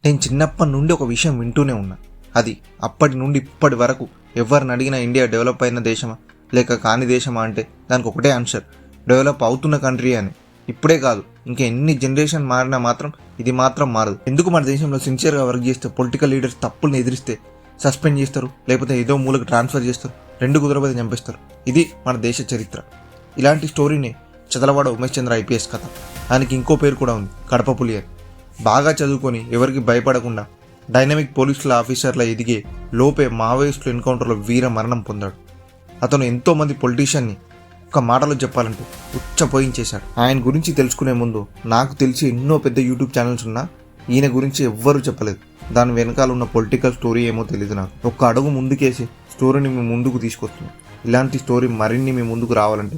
నేను చిన్నప్పటి నుండి ఒక విషయం వింటూనే ఉన్నా. అది అప్పటి నుండి ఇప్పటి వరకు ఎవరిని అడిగినా ఇండియా డెవలప్ అయిన దేశమా లేక కాని దేశమా అంటే దానికి ఒకటే ఆన్సర్, డెవలప్ అవుతున్న కంట్రీ అని. ఇప్పుడే కాదు, ఇంకా ఎన్ని జనరేషన్ మారినా మాత్రం ఇది మాత్రం మారదు. ఎందుకు మన దేశంలో సిన్సియర్గా వర్క్ చేస్తే పొలిటికల్ లీడర్స్ తప్పుల్ని ఎదిరిస్తే సస్పెండ్ చేస్తారు, లేకపోతే ఏదో మూలకు ట్రాన్స్ఫర్ చేస్తారు, రెండు కుదరబోతే చంపేస్తారు. ఇది మన దేశ చరిత్ర. ఇలాంటి స్టోరీని చదలవాడ ఉమేష్ చంద్ర ఐపీఎస్ కథ. ఆయనకి ఇంకో పేరు కూడా ఉంది, కడప పులి అని. బాగా చదువుకొని ఎవరికి భయపడకుండా డైనమిక్ పోలీసుల ఆఫీసర్ల ఎదిగే లోపే మావోయిస్టుల ఎన్కౌంటర్లో వీర మరణం పొందాడు. అతను ఎంతోమంది పొలిటీషియన్ని ఒక్క మాటలో చెప్పాలంటే ఉచ్చపోయించేశాడు. ఆయన గురించి తెలుసుకునే ముందు నాకు తెలిసి ఎన్నో పెద్ద యూట్యూబ్ ఛానల్స్ ఉన్నా ఈయన గురించి ఎవ్వరూ చెప్పలేదు. దాని వెనకాల ఉన్న పొలిటికల్ స్టోరీ ఏమో తెలియదు నాకు. ఒక్క అడుగు ముందుకేసి స్టోరీని మీ ముందుకు తీసుకొస్తున్నాను. ఇలాంటి స్టోరీ మరిన్ని మీ ముందుకు రావాలంటే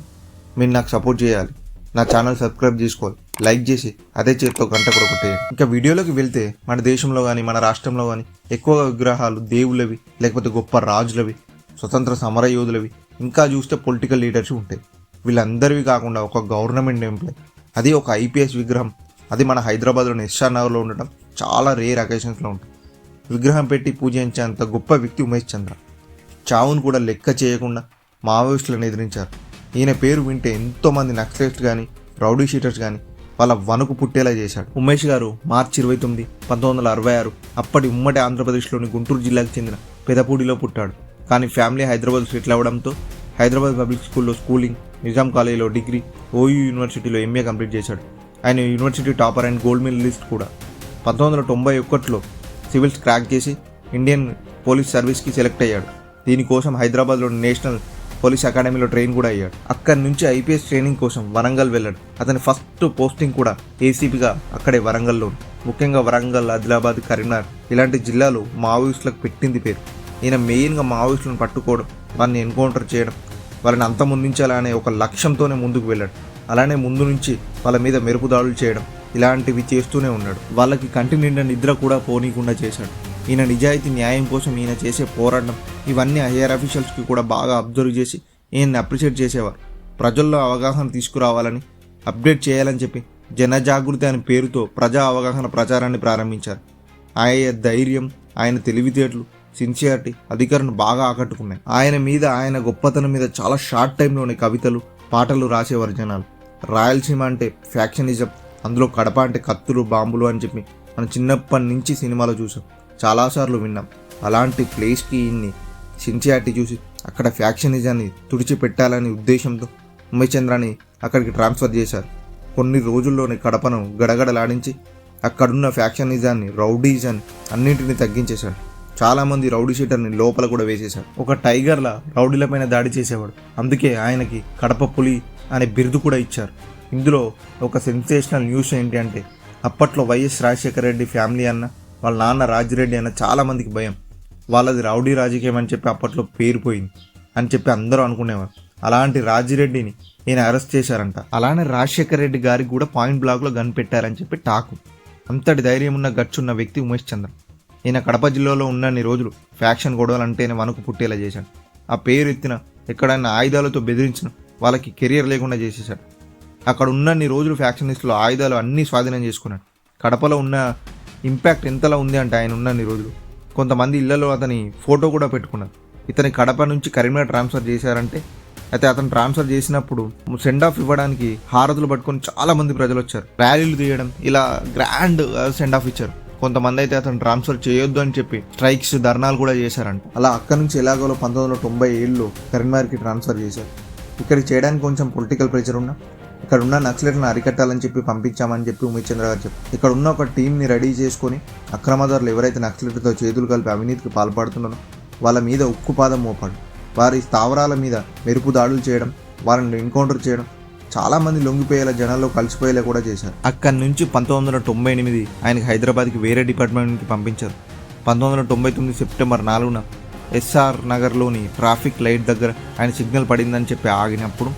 మీరు నాకు సపోర్ట్ చేయాలి. నా ఛానల్ సబ్స్క్రైబ్ చేసుకోవాలి, లైక్ చేసి అదే చేతితో గంట కూడా కొట్టేయండి. ఇంకా వీడియోలోకి వెళ్తే మన దేశంలో కానీ మన రాష్ట్రంలో కానీ ఎక్కువగా విగ్రహాలు దేవుళ్ళవి లేకపోతే గొప్ప రాజులవి, స్వతంత్ర సమర యోధులవి, ఇంకా చూస్తే పొలిటికల్ లీడర్స్ ఉంటాయి. వీళ్ళందరివి కాకుండా ఒక గవర్నమెంట్ ఎంప్లాయ్, అది ఒక ఐపీఎస్ విగ్రహం, అది మన హైదరాబాద్లోని ఎస్ఆర్ నగర్లో ఉండటం చాలా రేర్ అకేషన్స్లో ఉంటుంది. విగ్రహం పెట్టి పూజించేంత గొప్ప వ్యక్తి ఉమేష్ చంద్ర. చావును కూడా లెక్క చేయకుండా మావోయిస్టులను ఎదిరించారు. ఈయన పేరు వింటే ఎంతోమంది నక్సలైట్స్ కానీ రౌడీ షీటర్స్ కానీ వాళ్ళ వణుకు పుట్టేలా చేశాడు. ఉమేష్ గారు మార్చి 29, 1966 అప్పటి ఉమ్మడి ఆంధ్రప్రదేశ్లోని గుంటూరు జిల్లాకు చెందిన పెదపూడిలో పుట్టాడు. కానీ ఫ్యామిలీ హైదరాబాద్ సెటిల్ అవ్వడంతో హైదరాబాద్ పబ్లిక్ స్కూల్లో స్కూలింగ్, నిజాం కాలేజీలో డిగ్రీ, ఓయూ యూనివర్సిటీలో ఎంఏ కంప్లీట్ చేశాడు. ఆయన university topper and gold medallist కూడా. 1991లో సివిల్స్ క్రాక్ చేసి ఇండియన్ పోలీస్ సర్వీస్కి సెలెక్ట్ అయ్యాడు. దీనికోసం హైదరాబాద్లోని నేషనల్ పోలీస్ అకాడమీలో ట్రైన్ కూడా అయ్యాడు. అక్కడి నుంచి ఐపీఎస్ ట్రైనింగ్ కోసం వరంగల్ వెళ్ళాడు. అతని ఫస్ట్ పోస్టింగ్ కూడా ఏసీపీగా అక్కడే వరంగల్లో. ముఖ్యంగా వరంగల్, ఆదిలాబాద్, కరీంనగర్ ఇలాంటి జిల్లాలు మావోయిస్టులకు పెట్టింది పేరు. ఈయన మెయిన్గా మావోయిస్టులను పట్టుకోవడం, వాళ్ళని ఎన్కౌంటర్ చేయడం, వాళ్ళని అంతమొందించాలనే ఒక లక్ష్యంతోనే ముందుకు వెళ్ళాడు. అలానే ముందు నుంచి వాళ్ళ మీద మెరుపు దాడులు చేయడం ఇలాంటివి చేస్తూనే ఉన్నాడు. వాళ్ళకి కంటి నిండా నిద్ర కూడా పోనీయకుండా చేశాడు. ఈయన నిజాయితీ, న్యాయం కోసం ఈయన చేసే పోరాటం ఇవన్నీ హైయర్ అఫీషియల్స్కి కూడా బాగా అబ్జర్వ్ చేసి ఈయన్ని అప్రిషియేట్ చేసేవారు. ప్రజల్లో అవగాహన తీసుకురావాలని, అప్డేట్ చేయాలని చెప్పి జనజాగృతి అనే పేరుతో ప్రజా అవగాహన ప్రచారాన్ని ప్రారంభించారు. ఆయన ధైర్యం, ఆయన తెలివితేటలు, సిన్సియారిటీ అధికారులను బాగా ఆకట్టుకున్నాయి. ఆయన గొప్పతనం మీద చాలా షార్ట్ టైంలోనే కవితలు, పాటలు రాసేవారు జనాలు. రాయలసీమ అంటే ఫ్యాక్షనిజం, అందులో కడప అంటే కత్తులు, బాంబులు అని చెప్పి మనం చిన్నప్పటి నుంచి సినిమాలో చూసాం, చాలాసార్లు విన్నాం. అలాంటి ప్లేస్కి ఇన్ని సిన్సియారిటీ చూసి అక్కడ ఫ్యాక్షనిజాన్ని తుడిచిపెట్టాలని ఉద్దేశంతో ఉమేష్ చంద్రాని అక్కడికి ట్రాన్స్ఫర్ చేశారు. కొన్ని రోజుల్లోనే కడపను గడగడలాడించి అక్కడున్న ఫ్యాక్షనిజాన్ని, రౌడీజాన్ని అన్నింటినీ తగ్గించేశాడు. చాలామంది రౌడీ షీటర్ని లోపల కూడా వేసేశాడు. ఒక టైగర్లా రౌడీలపైన దాడి చేసేవాడు. అందుకే ఆయనకి కడప పులి అనే బిరుదు కూడా ఇచ్చారు. ఇందులో ఒక సెన్సేషనల్ న్యూస్ ఏంటి అంటే, అప్పట్లో వైఎస్ రాజశేఖర రెడ్డి ఫ్యామిలీ అన్న, వాళ్ళ నాన్న రాజిరెడ్డి అన్న చాలామందికి భయం. వాళ్ళది రౌడీ రాజకీయం అని చెప్పి అప్పట్లో పేరుపోయింది అని చెప్పి అందరూ అనుకునేవారు. అలాంటి రాజిరెడ్డిని ఈయన అరెస్ట్ చేశారంట. అలానే రాజశేఖర రెడ్డి గారికి కూడా పాయింట్ బ్లాక్లో గన్ పెట్టారని చెప్పి టాకు. అంతటి ధైర్యం ఉన్న గట్స్ ఉన్న వ్యక్తి ఉమేష్ చంద్ర. ఈయన కడప జిల్లాలో ఉన్నన్ని రోజులు ఫ్యాక్షన్ గొడవలంటేనే వణుకు పుట్టేలా చేశాడు. ఆ పేరు ఎత్తిన, ఎక్కడైనా ఆయుధాలతో బెదిరించిన వాళ్ళకి కెరియర్ లేకుండా చేసేశాడు. అక్కడ ఉన్నన్ని రోజులు ఫ్యాక్షనిస్టులు ఆయుధాలు అన్నీ స్వాధీనం చేసుకున్నాడు. కడపలో ఉన్న ఇంపాక్ట్ ఎంతలా ఉంది అంటే ఆయన ఉన్నన్ని రోజులు కొంతమంది ఇళ్లలో అతని ఫోటో కూడా పెట్టుకున్నారు. ఇతని కడప నుంచి కరీంనగర్ ట్రాన్స్ఫర్ చేశారంటే, అయితే అతను ట్రాన్స్ఫర్ చేసినప్పుడు సెండ్ ఆఫ్ ఇవ్వడానికి హారతులు పట్టుకొని చాలామంది ప్రజలు వచ్చారు. ర్యాలీలు తీయడం, ఇలా గ్రాండ్ సెండ్ ఆఫ్ ఇచ్చారు. కొంతమంది అయితే అతను ట్రాన్స్ఫర్ చేయొద్దు అని చెప్పి స్ట్రైక్స్, ధర్నాలు కూడా చేశారంట. అలా అక్కడి నుంచి ఎలాగోలో 1997లో కరీంనగర్కి ట్రాన్స్ఫర్ చేశారు. ఇక్కడికి చేయడానికి కొంచెం పొలిటికల్ ప్రెషర్ ఉన్నా ఇక్కడ ఉన్న నక్సలైట్లను అరికట్టాలని చెప్పి పంపించామని చెప్పి ఉమేష్ చంద్ర గారు చెప్పారు. ఇక్కడ ఉన్న ఒక టీంని రెడీ చేసుకొని అక్రమదారులు ఎవరైతే నక్సలైట్లతో చేతులు కలిపి అవినీతికి పాల్పడుతున్నారో వాళ్ళ మీద ఉక్కుపాదం మోపాడు. వారి స్థావరాల మీద మెరుపు దాడులు చేయడం, వారిని ఎన్కౌంటర్ చేయడం, చాలామంది లొంగిపోయేలా, జనాల్లో కలిసిపోయేలా కూడా చేశారు. అక్కడి నుంచి 1998 ఆయనకి హైదరాబాద్కి వేరే డిపార్ట్మెంట్కి పంపించారు. 1999 సెప్టెంబర్ 4న ఎస్ఆర్ నగర్లోని ట్రాఫిక్ లైట్ దగ్గర ఆయన సిగ్నల్ పడిందని చెప్పి ఆగినప్పుడు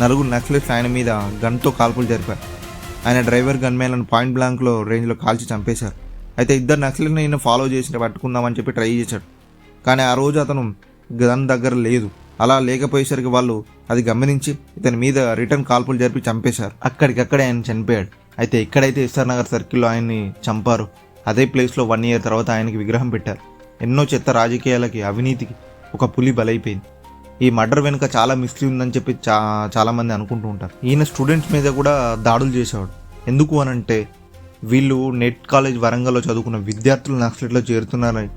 4 నక్సలైట్స్ ఆయన మీద గన్తో కాల్పులు జరిపారు. ఆయన డ్రైవర్ గన్మెన్లను పాయింట్ బ్లాంక్లో రేంజ్లో కాల్చి చంపేశారు. అయితే 2 నక్సలైట్ని ఈయన ఫాలో చేసి పట్టుకుందామని చెప్పి ట్రై చేశాడు. కానీ ఆ రోజు అతను గన్ దగ్గర లేదు. అలా లేకపోయేసరికి వాళ్ళు అది గమనించి ఇతని మీద రిటర్న్ కాల్పులు జరిపి చంపేశారు. అక్కడికక్కడే ఆయన చనిపోయాడు. అయితే ఎక్కడైతే ఎస్ఆర్ నగర్ సర్కిల్లో ఆయన్ని చంపారో అదే ప్లేస్లో 1 year తర్వాత ఆయనకి విగ్రహం పెట్టారు. ఎన్నో చెత్త రాజకీయాలకి, అవినీతికి ఒక పులి బలైపోయింది. ఈ మర్డర్ వెనుక చాలా మిస్టరీ ఉందని చెప్పి చాలామంది అనుకుంటూ ఉంటారు. ఈయన స్టూడెంట్స్ మీద కూడా దాడులు చేసేవాడు. ఎందుకు అనంటే వీళ్ళు నెట్ కాలేజ్ వరంగల్లో చదువుకున్న విద్యార్థులు నక్సలైట్లో చేరుతున్నారని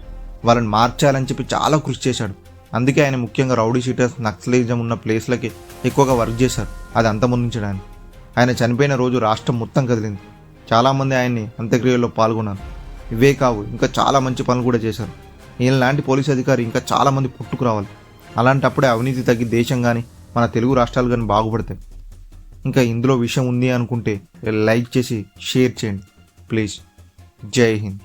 వాళ్ళని మార్చాలని చెప్పి చాలా కృషి చేశాడు. అందుకే ఆయన ముఖ్యంగా రౌడీ షీటర్స్, నక్సలిజం ఉన్న ప్లేస్లకి ఎక్కువగా వర్క్ చేశారు, అది అంతమొందించడానికి. ఆయన చనిపోయిన రోజు రాష్ట్రం మొత్తం కదిలింది. చాలామంది ఆయన్ని అంత్యక్రియల్లో పాల్గొన్నారు. ఇవే కావు, ఇంకా చాలా మంచి పనులు కూడా చేశారు. ఈయన లాంటి పోలీస్ అధికారి ఇంకా చాలామంది పుట్టుకురావాలి. అలాంటప్పుడే అవినీతి తగ్గి దేశం కానీ మన తెలుగు రాష్ట్రాలు కానీ బాగుపడతాయి. ఇంకా ఇందులో విషయం ఉంది అనుకుంటే లైక్ చేసి షేర్ చేయండి ప్లీజ్. జై హింద్.